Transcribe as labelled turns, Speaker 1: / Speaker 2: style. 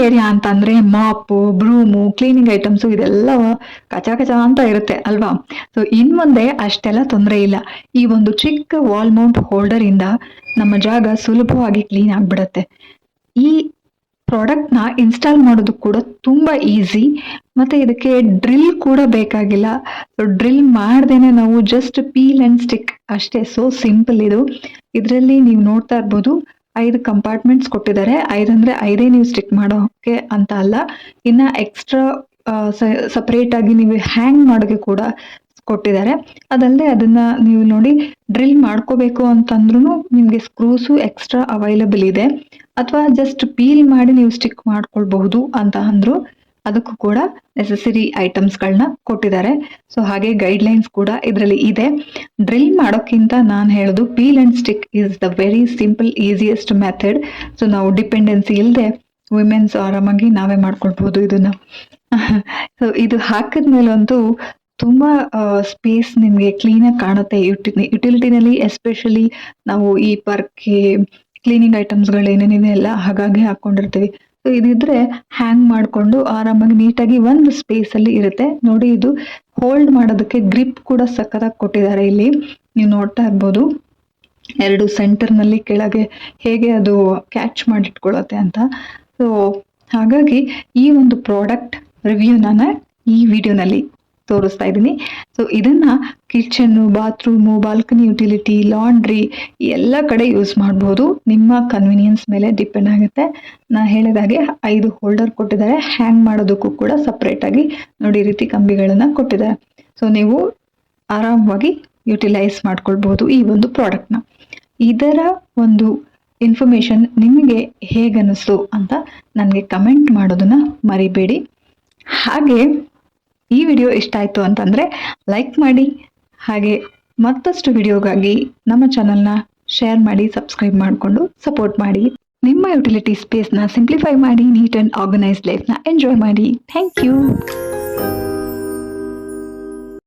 Speaker 1: Area ಅಂತಂದ್ರೆ ಮಾಪು, ಬ್ರೂಮು, cleaning items ಇದೆಲ್ಲ ಕಚ ಕಚ ಅಂತ ಇರುತ್ತೆ ಅಲ್ವಾ? ಸೊ ಇನ್ ಮುಂದೆ ಅಷ್ಟೆಲ್ಲ ತೊಂದರೆ ಇಲ್ಲ. ಈ ಒಂದು ಚಿಕ್ಕ ವಾಲ್ ಮೌಂಟ್ ಹೋಲ್ಡರ್ ಇಂದ ನಮ್ಮ ಜಾಗ ಸುಲಭವಾಗಿ ಕ್ಲೀನ್ ಆಗ್ಬಿಡತ್ತೆ. ಈ ಪ್ರಾಡಕ್ಟ್ ನ ಇನ್ಸ್ಟಾಲ್ ಮಾಡೋದು ಕೂಡ ತುಂಬಾ ಈಸಿ. ಮತ್ತೆ ಇದಕ್ಕೆ ಡ್ರಿಲ್ ಕೂಡ ಬೇಕಾಗಿಲ್ಲ. ಡ್ರಿಲ್ ಮಾಡ್ದೇನೆ ನಾವು ಜಸ್ಟ್ ಪೀಲ್ ಅಂಡ್ ಸ್ಟಿಕ್ ಅಷ್ಟೇ. ಸೊ ಸಿಂಪಲ್ ಇದು. ಇದರಲ್ಲಿ ನೀವು ನೋಡ್ತಾ ಇರ್ಬೋದು 5 ಕಂಪಾರ್ಟ್ಮೆಂಟ್ಸ್ ಕೊಟ್ಟಿದ್ದಾರೆ. 5 ಅಂದ್ರೆ 5 ನೀವು ಸ್ಟಿಕ್ ಮಾಡೋಕೆ ಅಂತ ಅಲ್ಲ, ಇನ್ನ ಎಕ್ಸ್ಟ್ರಾ ಸಪರೇಟ್ ಆಗಿ ನೀವು ಹ್ಯಾಂಗ್ ಮಾಡೋಕೆ ಕೂಡ ಕೊಟ್ಟಿದ್ದಾರೆ. ಅದಲ್ಲದೆ ಅದನ್ನ ನೀವು ನೋಡಿ ಡ್ರಿಲ್ ಮಾಡ್ಕೋಬೇಕು ಅಂತಂದ್ರೂ ನಿಮ್ಗೆ ಸ್ಕ್ರೂಸು ಎಕ್ಸ್ಟ್ರಾ ಅವೈಲಬಲ್ ಇದೆ. ಅಥವಾ ಜಸ್ಟ್ ಪೀಲ್ ಮಾಡಿ ನೀವು ಸ್ಟಿಕ್ ಮಾಡ್ಕೊಳ್ಬಹುದು ಅಂತ ಅಂದ್ರು ಅದಕ್ಕೂ ಕೂಡ ನೆಸೆಸರಿ ಐಟಮ್ಸ್ಗಳನ್ನ ಕೊಟ್ಟಿದ್ದಾರೆ. ಸೊ ಹಾಗೆ ಗೈಡ್ಲೈನ್ಸ್ ಕೂಡ ಇದರಲ್ಲಿ ಇದೆ. ಡ್ರಿಲ್ ಮಾಡೋಕ್ಕಿಂತ ನಾನು ಹೇಳೋದು peel and stick is the very simple easiest method. So ನಾವು ಡಿಪೆಂಡೆನ್ಸಿ ಇಲ್ಲದೆ ವುಮೆನ್ಸ್ ಆರಾಮಾಗಿ ನಾವೇ ಮಾಡ್ಕೊಳ್ಬಹುದು ಇದನ್ನ. ಸೊ ಇದು ಹಾಕಿದ್ಮೇಲಂತೂ ತುಂಬಾ ಸ್ಪೇಸ್ ನಿಮ್ಗೆ ಕ್ಲೀನ್ ಆಗಿ ಕಾಣುತ್ತೆ. ಯುಟಿಲಿಟಿನಲ್ಲಿ ಎಸ್ಪೆಷಲಿ ನಾವು ಈ ಪರ್ಕೆ ಕ್ಲೀನಿಂಗ್ ಐಟಮ್ಸ್ಗಳು ಏನೇನಿದೆ ಎಲ್ಲ ಹಾಗಾಗಿ ಹಾಕೊಂಡಿರ್ತೀವಿ. ಸೊ ಇದಿದ್ರೆ ಹ್ಯಾಂಗ್ ಮಾಡ್ಕೊಂಡು ಆರಾಮಾಗಿ ನೀಟಾಗಿ ಒಂದು ಸ್ಪೇಸ್ ಅಲ್ಲಿ ಇರುತ್ತೆ. ನೋಡಿ ಇದು ಹೋಲ್ಡ್ ಮಾಡೋದಕ್ಕೆ ಗ್ರಿಪ್ ಕೂಡ ಸಖತ್ತಾಗಿ ಕೊಟ್ಟಿದ್ದಾರೆ. ಇಲ್ಲಿ ನೀವು ನೋಡ್ತಾ ಇರ್ಬೋದು 2 ಸೆಂಟರ್ ನಲ್ಲಿ ಕೆಳಗೆ ಹೇಗೆ ಅದು ಕ್ಯಾಚ್ ಮಾಡಿಟ್ಕೊಳ್ಳುತ್ತೆ ಅಂತ. ಸೊ ಹಾಗಾಗಿ ಈ ಒಂದು ಪ್ರಾಡಕ್ಟ್ ರಿವ್ಯೂ ನಾನು ಈ ವಿಡಿಯೋನಲ್ಲಿ ತೋರಿಸ್ತಾ ಇದ್ದೀನಿ. ಸೊ ಇದನ್ನ kitchen, bathroom, balcony utility, laundry ಎಲ್ಲ ಕಡೆ ಯೂಸ್ ಮಾಡ್ಬೋದು. ನಿಮ್ಮ ಕನ್ವಿನಿಯನ್ಸ್ ಮೇಲೆ ಡಿಪೆಂಡ್ ಆಗುತ್ತೆ. ನಾ ಹೇಳಿದಾಗೆ 5 ಹೋಲ್ಡರ್ ಕೊಟ್ಟಿದ್ದಾರೆ. ಹ್ಯಾಂಗ್ ಮಾಡೋದಕ್ಕೂ ಕೂಡ ಸಪ್ರೇಟ್ ಆಗಿ ನೋಡಿ ಈ ರೀತಿ ಕಂಬಿಗಳನ್ನ ಕೊಟ್ಟಿದ್ದಾರೆ. ಸೊ ನೀವು ಆರಾಮವಾಗಿ ಯುಟಿಲೈಸ್ ಮಾಡ್ಕೊಳ್ಬಹುದು ಈ ಒಂದು ಪ್ರಾಡಕ್ಟ್ನ. ಇದರ ಒಂದು ಇನ್ಫಾರ್ಮೇಶನ್ ನಿಮಗೆ ಹೇಗನ್ನಿಸ್ತು ಅಂತ ನನಗೆ ಕಮೆಂಟ್ ಮಾಡೋದನ್ನ ಮರಿಬೇಡಿ. ಹಾಗೆ ಈ ವಿಡಿಯೋ ಇಷ್ಟ ಆಯಿತು ಅಂತಂದರೆ ಲೈಕ್ ಮಾಡಿ. ಹಾಗೆ ಮತ್ತಷ್ಟು ವಿಡಿಯೋಗಾಗಿ ನಮ್ಮ ಚಾನಲ್ನ ಶೇರ್ ಮಾಡಿ, ಸಬ್ಸ್ಕ್ರೈಬ್ ಮಾಡಿಕೊಂಡು ಸಪೋರ್ಟ್ ಮಾಡಿ. ನಿಮ್ಮ ಯುಟಿಲಿಟಿ ಸ್ಪೇಸ್ನ ಸಿಂಪ್ಲಿಫೈ ಮಾಡಿ, ನೀಟ್ ಆ್ಯಂಡ್ ಆರ್ಗನೈಸ್ಡ್ ಲೈಫ್ನ ಎಂಜಾಯ್ ಮಾಡಿ. Thank you.